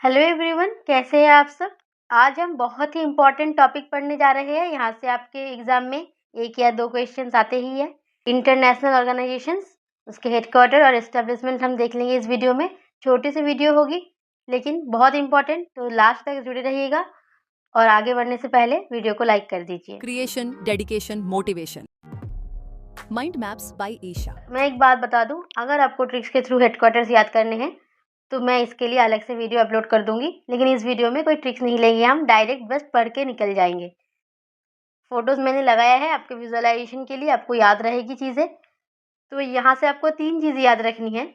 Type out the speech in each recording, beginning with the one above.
Hello everyone, कैसे हैं आप सब। आज हम बहुत ही इम्पोर्टेंट टॉपिक पढ़ने जा रहे हैं। यहाँ से आपके एग्जाम में 1 या 2 क्वेश्चंस आते ही है। इंटरनेशनल ऑर्गेनाइजेशंस, उसके हेडक्वार्टर और एस्टेब्लिशमेंट हम देख लेंगे इस वीडियो में। छोटी सी वीडियो होगी लेकिन बहुत इंपॉर्टेंट, तो लास्ट तक जुड़े रहिएगा। और आगे बढ़ने से पहले वीडियो को लाइक कर दीजिए। Creation, dedication, motivation. Mind maps by Isha. मैं एक बात बता दूं, अगर आपको ट्रिक्स के थ्रू हेडक्वार्टर्स याद करने हैं तो मैं इसके लिए अलग से वीडियो अपलोड कर दूंगी, लेकिन इस वीडियो में कोई ट्रिक्स नहीं लेंगे, हम डायरेक्ट बस पढ़ के निकल जाएंगे। फोटोज मैंने लगाया है आपके विजुअलाइजेशन के लिए, आपको याद रहेगी चीज़ें। तो यहाँ से आपको 3 चीज़ें याद रखनी है।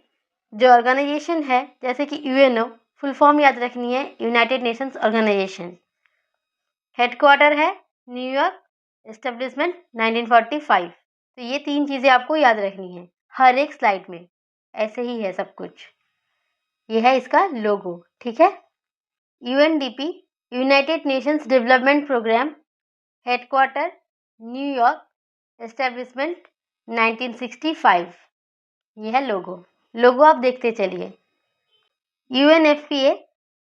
जो ऑर्गेनाइजेशन है, जैसे कि यूएनओ, फुल फॉर्म याद रखनी है, यूनाइटेड नेशंस ऑर्गेनाइजेशन। हेडक्वार्टर है न्यूयॉर्क, एस्टेब्लिशमेंट 1945। तो ये 3 चीज़ें आपको याद रखनी है हर एक स्लाइड में, ऐसे ही है सब कुछ। ये है इसका लोगो, ठीक है। UNDP, United Nations development programme, headquarter New York, establishment 1965। ये है लोगो। लोगो आप देखते चलिए। UNFPA,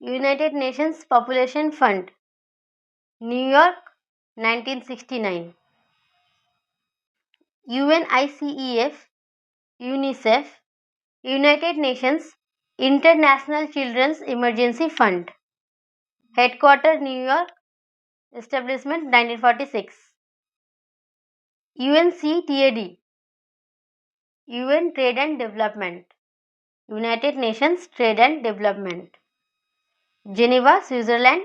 United Nations population fund, New York 1969। UNICEF, UNICEF, United Nations international children's emergency fund, headquarter New York, establishment 1946। UNCTAD, UN trade and development, United Nations trade and development, Geneva Switzerland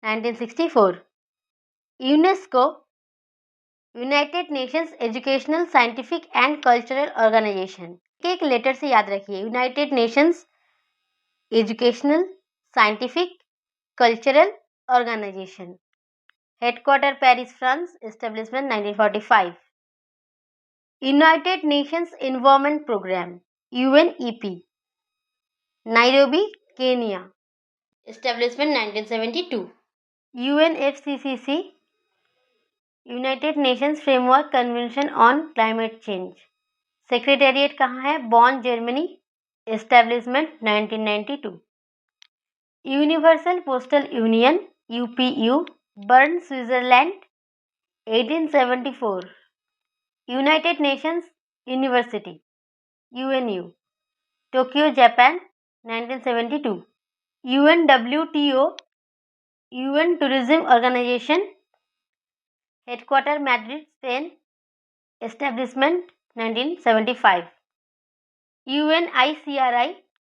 1964। UNESCO, United Nations educational scientific and cultural organisation. एक letter से याद रखिए, United Nations educational scientific cultural organisation. Headquarter Paris France, establishment 1945। United Nations environment programme, UNEP, Nairobi Kenya, establishment 1972। UNFCCC, United Nations framework convention on climate change, secretariat कहाँ है, Bonn Germany, establishment 1992। Universal postal union, UPU, Bern Switzerland 1874। United Nations university, UNU, Tokyo Japan 1972। UNWTO, UN tourism organisation, headquarter Madrid Spain, establishment 1975। UNICRI,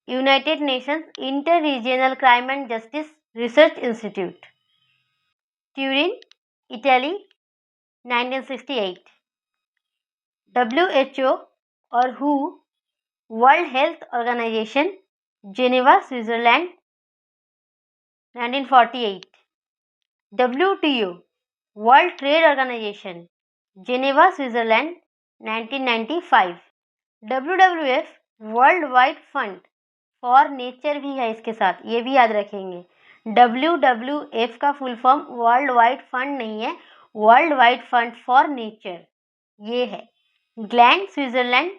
United Nations interregional crime and justice research institute, Turin Italy 1968। WHO और who, world health Organization, Geneva Switzerland 1948। WTO, World Trade Organization, Geneva Switzerland 1995। WWF, World Wide Fund for Nature भी है इसके साथ, ये भी याद रखेंगे। WWF का full form world Wide fund नहीं है, world Wide Fund for nature ये है। ग्लैंड स्विट्जरलैंड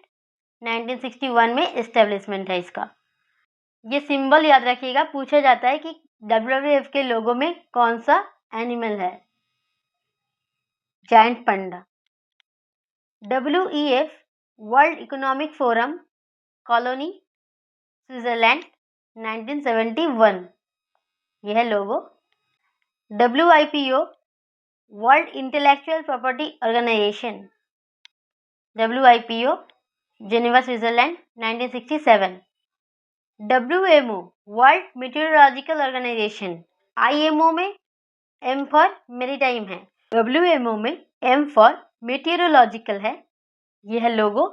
1961 में एस्टेब्लिशमेंट है इसका। ये सिंबल याद रखिएगा, पूछा जाता है कि WWF के लोगो में कौन सा एनिमल है, giant panda. WEF, world economic forum, Cologny Switzerland 1971, यह है लोगो। WIPO, world intellectual property organisation, WIPO, Geneva Switzerland 1967। WMO, world meteorological organisation, IMO में M फॉर मेरीटाइम है, WMO में M फॉर मेटीरियोलॉजिकल है, यह है लोगो।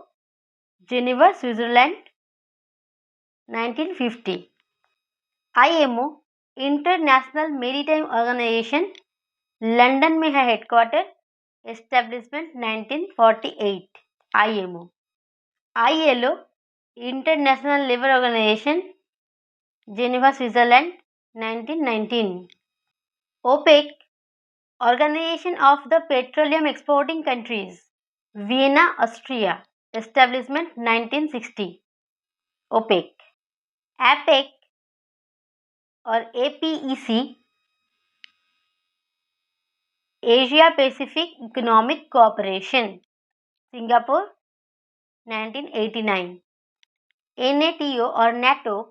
Geneva Switzerland 1950। IMO, international maritime organisation, London में है headquarter, establishment 1948। IMO। ILO, international labour organisation, Geneva Switzerland 1919। OPEC, organisation of the petroleum exporting countries, Vienna Austria, establishment 1960। OPEC। APEC, और APEC Asia Pacific Economic Cooperation Singapore 1989, NATO और NATO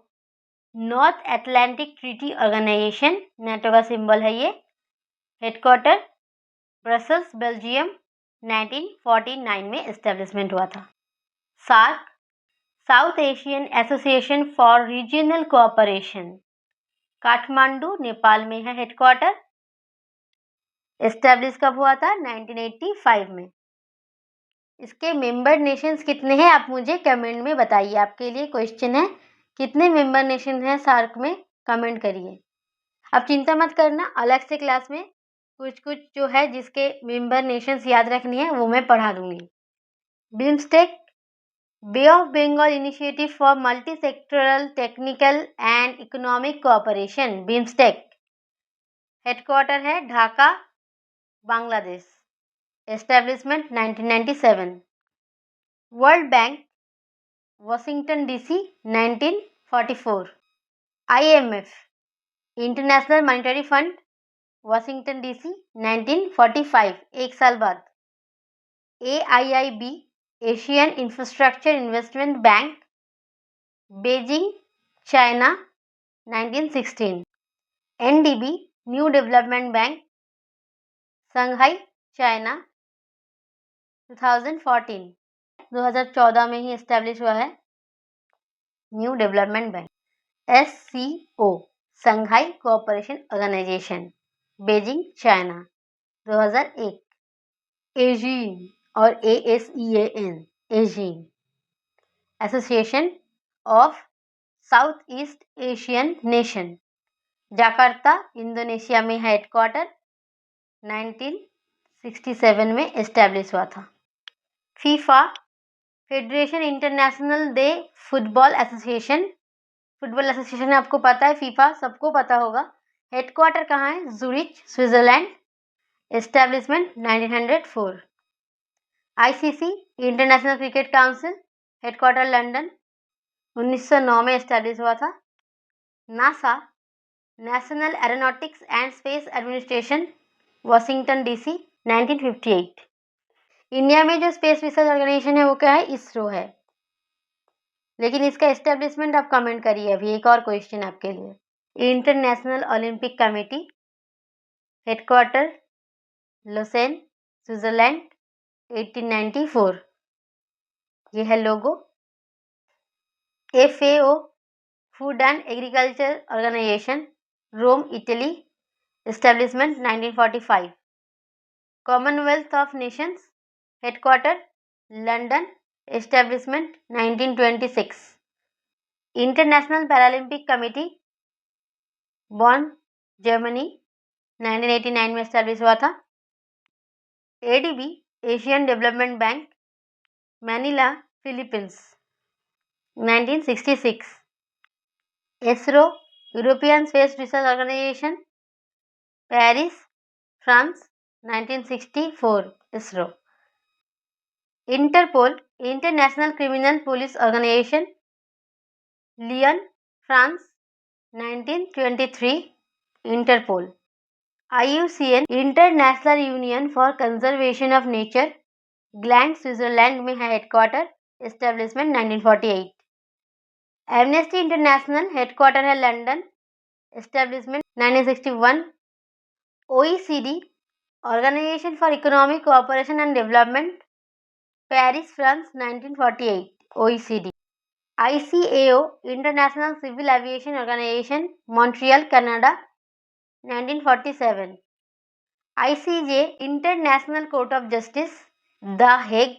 North Atlantic Treaty Organization, NATO का symbol है ये, headquarter Brussels Belgium 1949 में establishment हुआ था। SAARC South Asian Association for Regional Cooperation, Kathmandu Nepal में है हेडक्वार्टर, एस्टेब्लिश कब हुआ था? 1985 में। इसके मेंबर नेशंस कितने हैं आप मुझे कमेंट में बताइए। आपके लिए क्वेश्चन है, कितने मेंबर नेशन हैं सार्क में, कमेंट करिए। अब चिंता मत करना, अलग से क्लास में कुछ कुछ जो है जिसके मेंबर नेशंस याद रखनी है वो मैं पढ़ा दूंगी। BIMSTEC bay of Bengal initiative for multi sectoral technical and economic cooperation, BIMSTEC, headquarter है Dhaka Bangladesh, establishment 1997। World Bank Washington DC 1944। IMF International Monetary Fund Washington DC 1945, एक साल बाद। AIIB Asian infrastructure investment bank Beijing China 1916। NDB new development bank Shanghai China 2014, 2014 में ही establish हुआ है new development bank. SCO संघाई cooperation organisation Beijing China 2001। एजीन और ASEAN ASEAN association of South East Asian nation, Jakarta Indonesia में headquarter, 1967 में establish हुआ था। FIFA federation international de football association आपको पता है, फीफा सबको पता होगा। हेडक्वार्टर कहाँ है? Zurich Switzerland, establishment 1904। ICC international cricket council, headquarter London, 1909 में एस्टेब्लिश हुआ था। NASA national aeronautics and space administration Washington DC 1958। India में जो स्पेस रिसर्च ऑर्गेनाइजेशन है वो क्या है? इसरो है। लेकिन इसका एस्टेब्लिशमेंट आप कमेंट करिए। अभी एक और क्वेश्चन आपके लिए। International olympic committee, headquarter Lausanne Switzerland 1894, ये है logo. FAO food and agriculture organisation Rome Italy, establishment 1945। Commonwealth of Nations, headquarter London, establishment 1926। International Paralympic Committee Bonn Germany 1989 में एस्टेब्लिश हुआ था। ADB Asian Development Bank Manila Philippines 1966। ESRO European Space Research Organisation Paris France 1964, ESRO. Interpol International Criminal Police Organisation Lyon France 1923, Interpol. IUCN International Union for conservation of nature Gland Switzerland में है headquarter, establishment 1948। Amnesty International headquarter है London, establishment 1961। OECD organisation for economic cooperation and development Paris France 1948, OECD। ICAO International Civil Aviation Organisation Montreal Canada 1947। ICJ International Court of Justice the Hague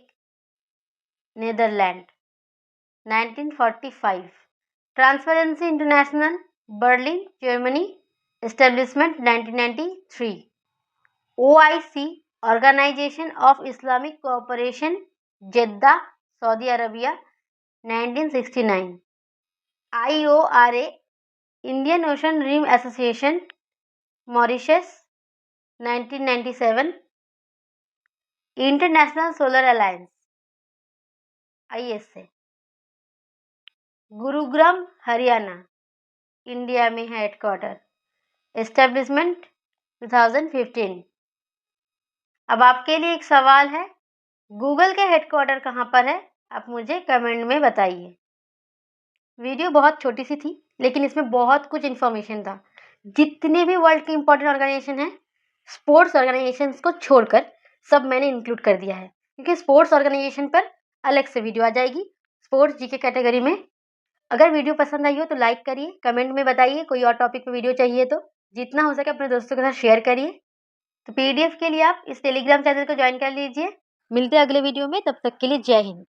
Netherland 1945। Transparency International Berlin Germany, establishment 1993। OIC organisation of Islamic cooperation Jeddah Saudi Arabia 1969। IORA Indian Ocean Rim Association Mauritius 1997। International Solar Alliance ISA Gurugram Haryana India में है headquarter. Establishment 2015। अब आपके लिए एक सवाल है, Google के headquarter कहाँ पर है? आप मुझे कमेंट में बताइए। वीडियो बहुत छोटी सी थी, लेकिन इसमें बहुत कुछ इन्फॉर्मेशन था। जितने भी वर्ल्ड के इंपॉर्टेंट ऑर्गेनाइजेशन हैं, स्पोर्ट्स ऑर्गेनाइजेशंस को छोड़कर सब मैंने इंक्लूड कर दिया है, क्योंकि स्पोर्ट्स ऑर्गेनाइजेशन पर अलग से वीडियो आ जाएगी स्पोर्ट्स जीके कैटेगरी में। अगर वीडियो पसंद आई हो तो लाइक करिए, कमेंट में बताइए कोई और टॉपिक पे वीडियो चाहिए तो। जितना हो सके अपने दोस्तों के साथ शेयर करिए। तो पीडीएफ के लिए आप इस टेलीग्राम चैनल को ज्वाइन कर लीजिए। मिलते हैं अगले वीडियो में, तब तक के लिए जय हिंद।